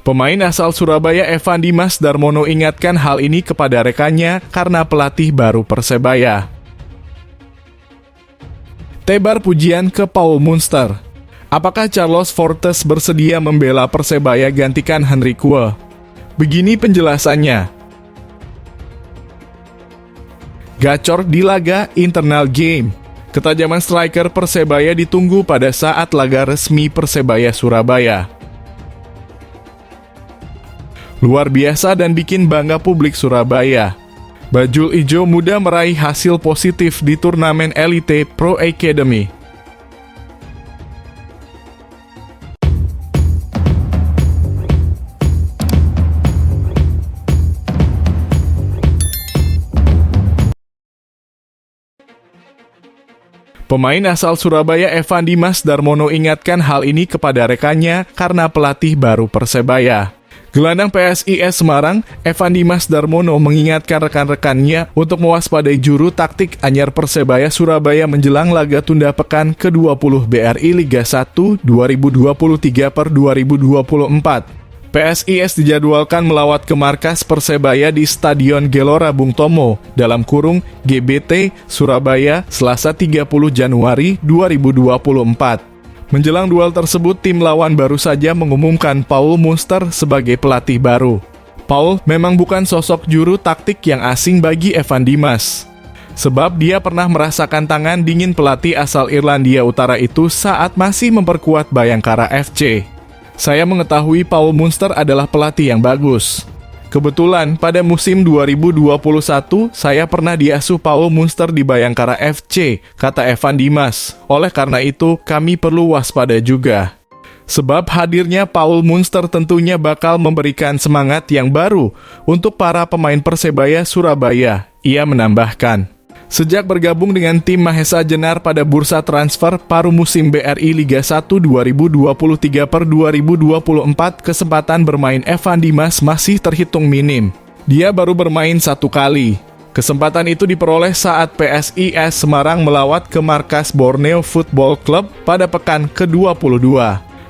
Pemain asal Surabaya Evan Dimas Darmono ingatkan hal ini kepada rekannya karena pelatih baru Persebaya. Tebar pujian ke Paul Munster. Apakah Carlos Fortes bersedia membela Persebaya gantikan Henry Kue? Begini penjelasannya. Gacor di laga internal game. Ketajaman striker Persebaya ditunggu pada saat laga resmi Persebaya Surabaya. Luar biasa dan bikin bangga publik Surabaya. Bajul Ijo muda meraih hasil positif di turnamen Elite Pro Academy. Pemain asal Surabaya Evan Dimas Darmono ingatkan hal ini kepada rekannya karena pelatih baru Persebaya. Gelandang PSIS Semarang, Evan Dimas Darmono mengingatkan rekan-rekannya untuk mewaspadai juru taktik anyar Persebaya Surabaya menjelang laga tunda pekan ke-20 BRI Liga 1 2023/2024. PSIS dijadwalkan melawat ke markas Persebaya di Stadion Gelora Bung Tomo (GBT) Surabaya Selasa 30 Januari 2024. Menjelang duel tersebut, tim lawan baru saja mengumumkan Paul Munster sebagai pelatih baru. Paul memang bukan sosok juru taktik yang asing bagi Evan Dimas, sebab dia pernah merasakan tangan dingin pelatih asal Irlandia Utara itu saat masih memperkuat Bayangkara FC. Saya mengetahui Paul Munster adalah pelatih yang bagus. Kebetulan pada musim 2021 saya pernah diasuh Paul Munster di Bayangkara FC, kata Evan Dimas. Oleh karena itu kami perlu waspada juga. Sebab hadirnya Paul Munster tentunya bakal memberikan semangat yang baru untuk para pemain Persebaya Surabaya. Ia menambahkan. Sejak bergabung dengan tim Mahesa Jenar pada bursa transfer paruh musim BRI Liga 1 2023/2024, kesempatan bermain Evan Dimas masih terhitung minim. Dia baru bermain 1 kali. Kesempatan itu diperoleh saat PSIS Semarang melawat ke markas Borneo Football Club pada pekan ke-22.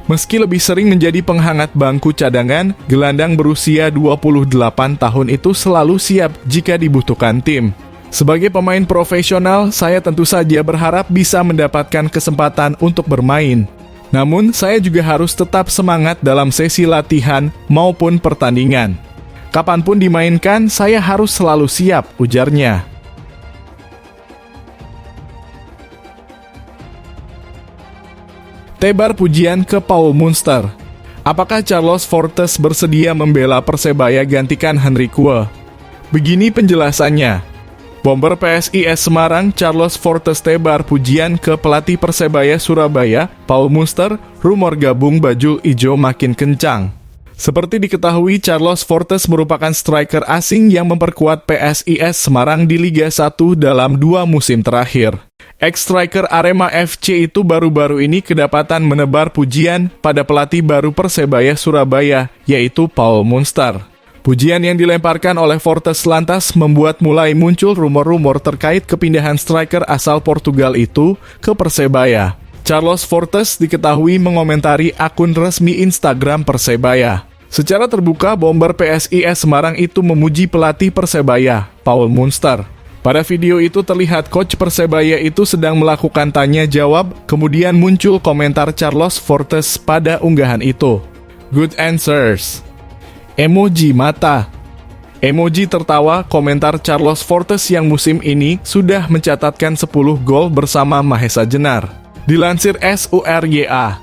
Meski lebih sering menjadi penghangat bangku cadangan, gelandang berusia 28 tahun itu selalu siap jika dibutuhkan tim. Sebagai pemain profesional, saya tentu saja berharap bisa mendapatkan kesempatan untuk bermain. Namun, saya juga harus tetap semangat dalam sesi latihan maupun pertandingan. Kapanpun dimainkan, saya harus selalu siap, ujarnya. Tebar pujian ke Paul Munster. Apakah Carlos Fortes bersedia membela Persebaya gantikan Henry Kue? Begini penjelasannya. Bomber PSIS Semarang Carlos Fortes tebar pujian ke pelatih Persebaya Surabaya, Paul Munster. Rumor gabung Bajul Ijo makin kencang. Seperti diketahui, Carlos Fortes merupakan striker asing yang memperkuat PSIS Semarang di Liga 1 dalam 2 musim terakhir. Ex-striker Arema FC itu baru-baru ini kedapatan menebar pujian pada pelatih baru Persebaya Surabaya, yaitu Paul Munster. Pujian yang dilemparkan oleh Fortes lantas membuat mulai muncul rumor-rumor terkait kepindahan striker asal Portugal itu ke Persebaya. Carlos Fortes diketahui mengomentari akun resmi Instagram Persebaya. Secara terbuka, bomber PSIS Semarang itu memuji pelatih Persebaya, Paul Munster. Pada video itu terlihat coach Persebaya itu sedang melakukan tanya jawab, kemudian muncul komentar Carlos Fortes pada unggahan itu. Good answers. Emoji mata. Emoji tertawa komentar Carlos Fortes yang musim ini sudah mencatatkan 10 gol bersama Mahesa Jenar. Dilansir SURYA.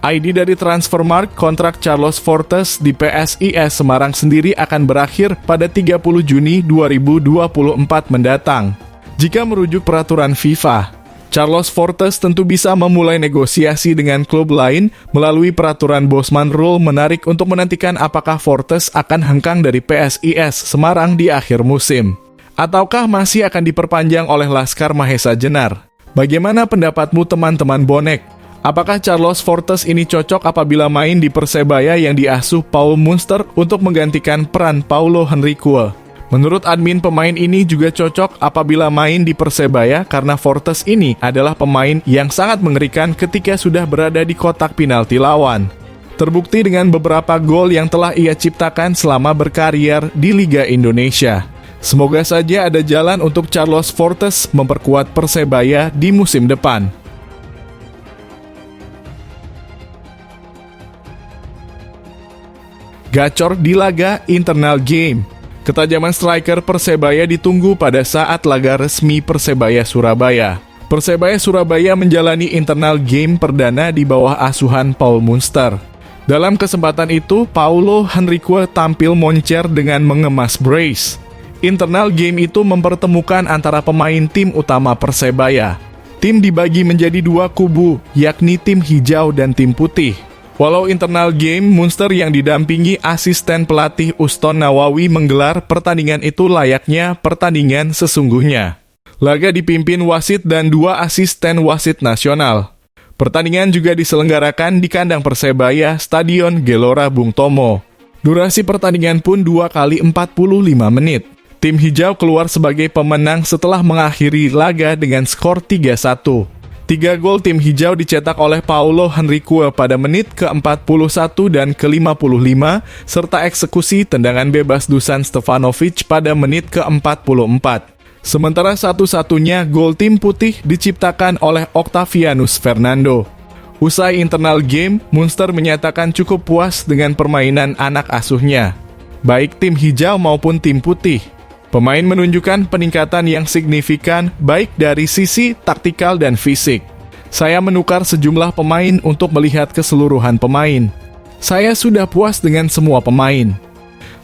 ID dari Transfermarkt, kontrak Carlos Fortes di PSIS Semarang sendiri akan berakhir pada 30 Juni 2024 mendatang. Jika merujuk peraturan FIFA, Carlos Fortes tentu bisa memulai negosiasi dengan klub lain melalui peraturan Bosman Rule menarik untuk menantikan apakah Fortes akan hengkang dari PSIS Semarang di akhir musim. Ataukah masih akan diperpanjang oleh Laskar Mahesa Jenar? Bagaimana pendapatmu teman-teman bonek? Apakah Carlos Fortes ini cocok apabila main di Persebaya yang diasuh Paul Munster untuk menggantikan peran Paulo Henry Kue? Menurut admin, pemain ini juga cocok apabila main di Persebaya karena Fortes ini adalah pemain yang sangat mengerikan ketika sudah berada di kotak penalti lawan. Terbukti dengan beberapa gol yang telah ia ciptakan selama berkarier di Liga Indonesia. Semoga saja ada jalan untuk Carlos Fortes memperkuat Persebaya di musim depan. Gacor di laga internal game. Ketajaman striker Persebaya ditunggu pada saat laga resmi Persebaya Surabaya. Persebaya Surabaya menjalani internal game perdana di bawah asuhan Paul Munster. Dalam kesempatan itu, Paulo Henrique tampil moncer dengan mengemas brace. Internal game itu mempertemukan antara pemain tim utama Persebaya. Tim dibagi menjadi dua kubu, yakni tim hijau dan tim putih. Walau internal game, Munster yang didampingi asisten pelatih Uston Nawawi menggelar pertandingan itu layaknya pertandingan sesungguhnya. Laga dipimpin wasit dan dua asisten wasit nasional. Pertandingan juga diselenggarakan di kandang Persebaya, Stadion Gelora Bung Tomo. Durasi pertandingan pun 2 kali 45 menit. Tim hijau keluar sebagai pemenang setelah mengakhiri laga dengan skor 3-1. 3 gol tim hijau dicetak oleh Paulo Henrique pada menit ke-41 dan ke-55, serta eksekusi tendangan bebas Dusan Stefanovic pada menit ke-44. Sementara satu-satunya gol tim putih diciptakan oleh Octavianus Fernando. Usai internal game, Munster menyatakan cukup puas dengan permainan anak asuhnya, baik tim hijau maupun tim putih. Pemain menunjukkan peningkatan yang signifikan baik dari sisi taktikal dan fisik. Saya menukar sejumlah pemain untuk melihat keseluruhan pemain. Saya sudah puas dengan semua pemain.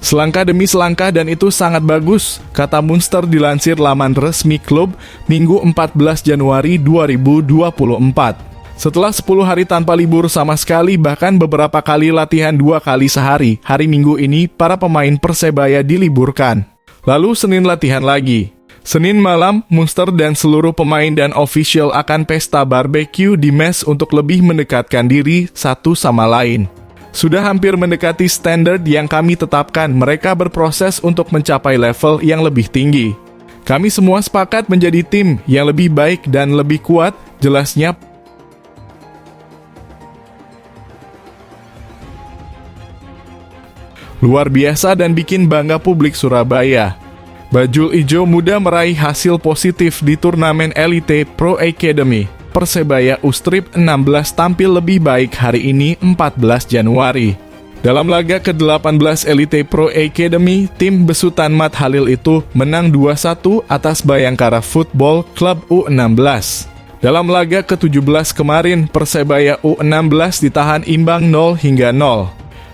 Selangkah demi selangkah dan itu sangat bagus, kata Munster dilansir laman resmi klub Minggu 14 Januari 2024. Setelah 10 hari tanpa libur sama sekali, bahkan beberapa kali latihan 2 kali sehari, hari Minggu ini para pemain Persebaya diliburkan. Lalu Senin latihan lagi. Senin malam, Munster dan seluruh pemain dan official akan pesta barbecue di mes untuk lebih mendekatkan diri satu sama lain. Sudah hampir mendekati standar yang kami tetapkan, mereka berproses untuk mencapai level yang lebih tinggi. Kami semua sepakat menjadi tim yang lebih baik dan lebih kuat, jelasnya. Luar biasa dan bikin bangga publik Surabaya. Bajul Ijo muda meraih hasil positif di turnamen Elite Pro Academy. Persebaya Ustrip 16 tampil lebih baik hari ini 14 Januari. Dalam laga ke-18 Elite Pro Academy, tim besutan Mat Halil itu menang 2-1 atas Bayangkara Football Club U16. Dalam laga ke-17 kemarin, Persebaya U16 ditahan imbang 0-0.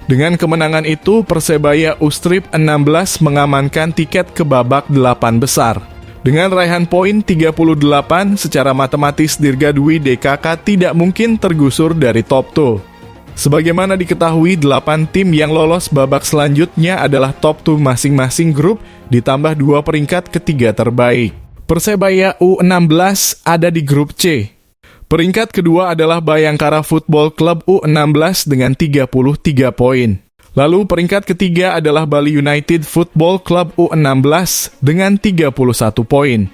Dengan kemenangan itu, Persebaya Ustrip 16 mengamankan tiket ke babak 8 besar. Dengan raihan poin 38, secara matematis Dirga Dwi DKK tidak mungkin tergusur dari top 2. Sebagaimana diketahui, 8 tim yang lolos babak selanjutnya adalah top 2 masing-masing grup, ditambah 2 peringkat ketiga terbaik. Persebaya U16 ada di grup C. Peringkat kedua adalah Bayangkara Football Club U16 dengan 33 poin. Lalu peringkat ketiga adalah Bali United Football Club U16 dengan 31 poin.